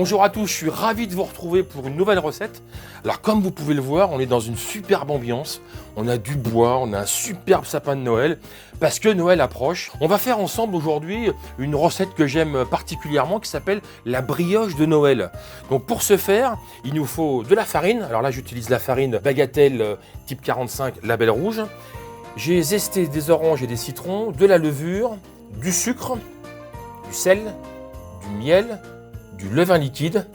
Bonjour à tous, je suis ravi de vous retrouver pour une nouvelle recette. Alors comme vous pouvez le voir, on est dans une superbe ambiance. On a du bois, on a un superbe sapin de Noël, parce que Noël approche. On va faire ensemble aujourd'hui une recette que j'aime particulièrement qui s'appelle la brioche de Noël. Donc pour ce faire, il nous faut de la farine. Alors là j'utilise la farine Bagatelle type 45 label rouge. J'ai zesté des oranges et des citrons, de la levure, du sucre, du sel, du miel, du levain liquide,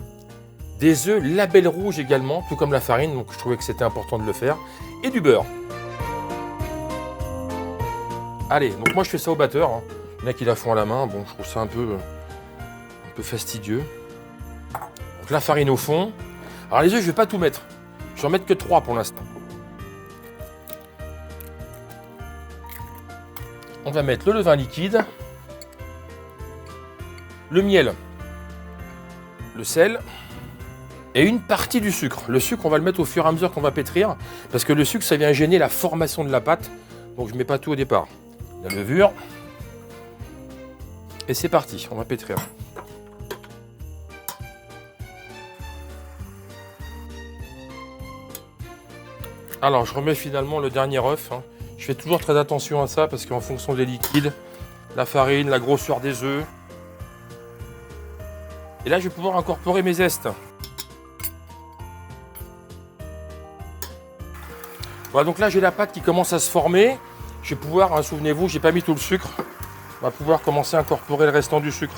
des œufs label rouge également, tout comme la farine, donc je trouvais que c'était important de le faire, et du beurre. Allez, donc moi je fais ça au batteur, hein. Il y en a qui la font à la main, bon je trouve ça un peu fastidieux. Donc la farine au fond. Alors les œufs je vais pas tout mettre, je vais en mettre que 3 pour l'instant. On va mettre le levain liquide, le miel, le sel et une partie du sucre. Le sucre, on va le mettre au fur et à mesure qu'on va pétrir, parce que le sucre, ça vient gêner la formation de la pâte. Donc je ne mets pas tout au départ. La levure. Et c'est parti, on va pétrir. Alors je remets finalement le dernier œuf, hein. Je fais toujours très attention à ça, parce qu'en fonction des liquides, la farine, la grosseur des œufs. Et là, je vais pouvoir incorporer mes zestes. Voilà, donc là, j'ai la pâte qui commence à se former. Je vais pouvoir, hein, souvenez-vous, j'ai pas mis tout le sucre. On va pouvoir commencer à incorporer le restant du sucre.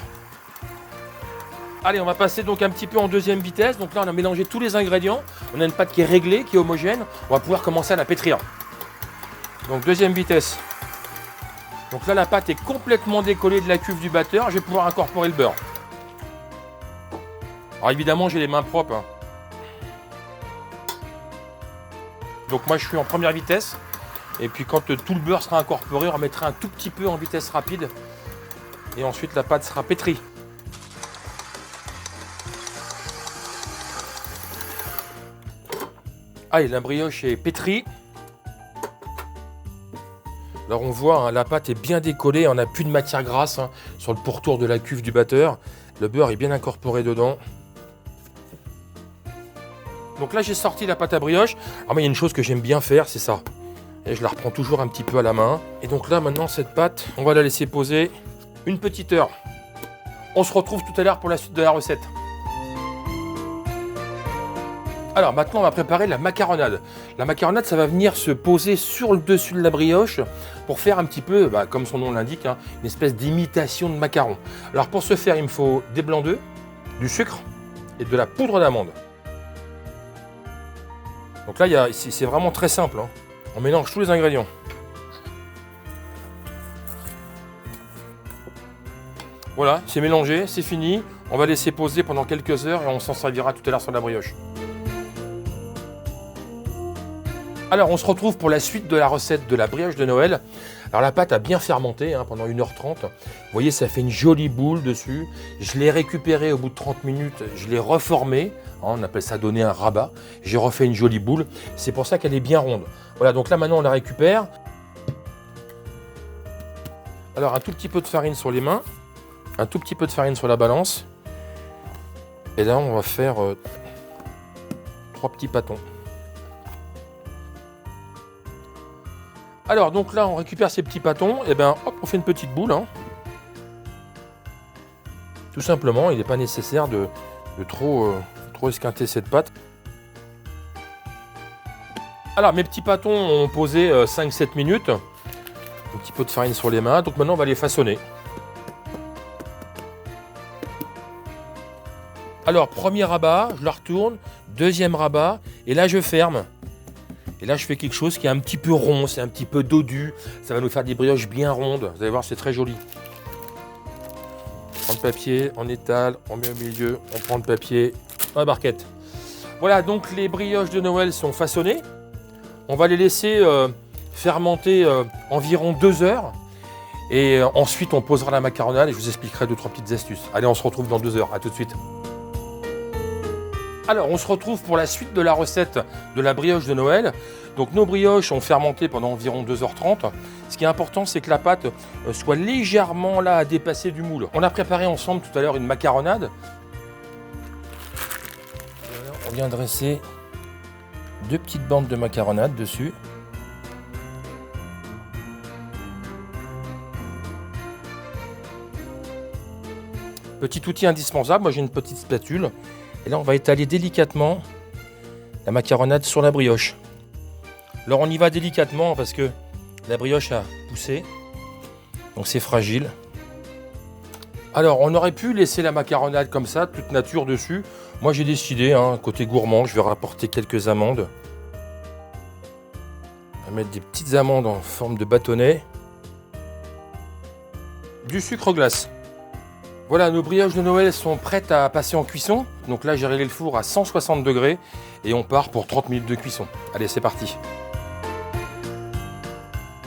Allez, on va passer donc un petit peu en deuxième vitesse. Donc là, on a mélangé tous les ingrédients. On a une pâte qui est réglée, qui est homogène. On va pouvoir commencer à la pétrir. Donc deuxième vitesse. Donc là, la pâte est complètement décollée de la cuve du batteur. Je vais pouvoir incorporer le beurre. Alors évidemment, j'ai les mains propres, hein. Donc moi, je suis en première vitesse. Et puis quand tout le beurre sera incorporé, on remettra un tout petit peu en vitesse rapide. Et ensuite, la pâte sera pétrie. Allez, la brioche est pétrie. Alors on voit, hein, la pâte est bien décollée. On n'a plus de matière grasse, hein, sur le pourtour de la cuve du batteur. Le beurre est bien incorporé dedans. Donc là, j'ai sorti la pâte à brioche. Alors moi, il y a une chose que j'aime bien faire, c'est ça. Et je la reprends toujours un petit peu à la main. Et donc là, maintenant, cette pâte, on va la laisser poser une petite heure. On se retrouve tout à l'heure pour la suite de la recette. Alors maintenant, on va préparer la macaronade. La macaronade, ça va venir se poser sur le dessus de la brioche pour faire un petit peu, comme son nom l'indique, hein, une espèce d'imitation de macaron. Alors pour ce faire, il me faut des blancs d'œufs, du sucre et de la poudre d'amande. Donc là, c'est vraiment très simple, hein. On mélange tous les ingrédients. Voilà, c'est mélangé, c'est fini. On va laisser poser pendant quelques heures et on s'en servira tout à l'heure sur la brioche. Alors, on se retrouve pour la suite de la recette de la brioche de Noël. Alors, la pâte a bien fermenté, hein, pendant 1h30. Vous voyez, ça fait une jolie boule dessus. Je l'ai récupérée au bout de 30 minutes. Je l'ai reformée. On appelle ça donner un rabat. J'ai refait une jolie boule. C'est pour ça qu'elle est bien ronde. Voilà, donc là, maintenant, on la récupère. Alors, un tout petit peu de farine sur les mains. Un tout petit peu de farine sur la balance. Et là, on va faire 3 petits pâtons. Alors, donc là, on récupère ces petits pâtons, et bien, hop, on fait une petite boule, hein. Tout simplement, il n'est pas nécessaire de trop esquinter cette pâte. Alors, mes petits pâtons ont posé 5-7 minutes. Un petit peu de farine sur les mains, donc maintenant, on va les façonner. Alors, premier rabat, je la retourne, deuxième rabat, et là, je ferme. Et là, je fais quelque chose qui est un petit peu rond, c'est un petit peu dodu. Ça va nous faire des brioches bien rondes. Vous allez voir, c'est très joli. On prend le papier, on étale, on met au milieu, on prend le papier dans la barquette. Voilà, donc les brioches de Noël sont façonnées. On va les laisser fermenter environ 2 heures. Et ensuite, on posera la macaronade et je vous expliquerai 2-3 petites astuces. Allez, on se retrouve dans 2 heures. À tout de suite. Alors, on se retrouve pour la suite de la recette de la brioche de Noël. Donc, nos brioches ont fermenté pendant environ 2h30. Ce qui est important, c'est que la pâte soit légèrement là à dépasser du moule. On a préparé ensemble tout à l'heure une macaronade. viens dresser 2 petites bandes de macaronade dessus. Petit outil indispensable, moi j'ai une petite spatule. Et là on va étaler délicatement la macaronade sur la brioche. Alors on y va délicatement parce que la brioche a poussé. Donc c'est fragile. Alors on aurait pu laisser la macaronade comme ça, toute nature dessus. Moi j'ai décidé, côté gourmand, je vais rapporter quelques amandes. On va mettre des petites amandes en forme de bâtonnet. Du sucre glace. Voilà, nos brioches de Noël sont prêtes à passer en cuisson. Donc là, j'ai réglé le four à 160 degrés et on part pour 30 minutes de cuisson. Allez, c'est parti.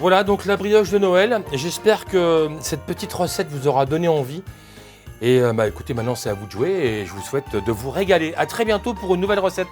Voilà, donc la brioche de Noël. J'espère que cette petite recette vous aura donné envie. Et écoutez, maintenant, c'est à vous de jouer et je vous souhaite de vous régaler. À très bientôt pour une nouvelle recette.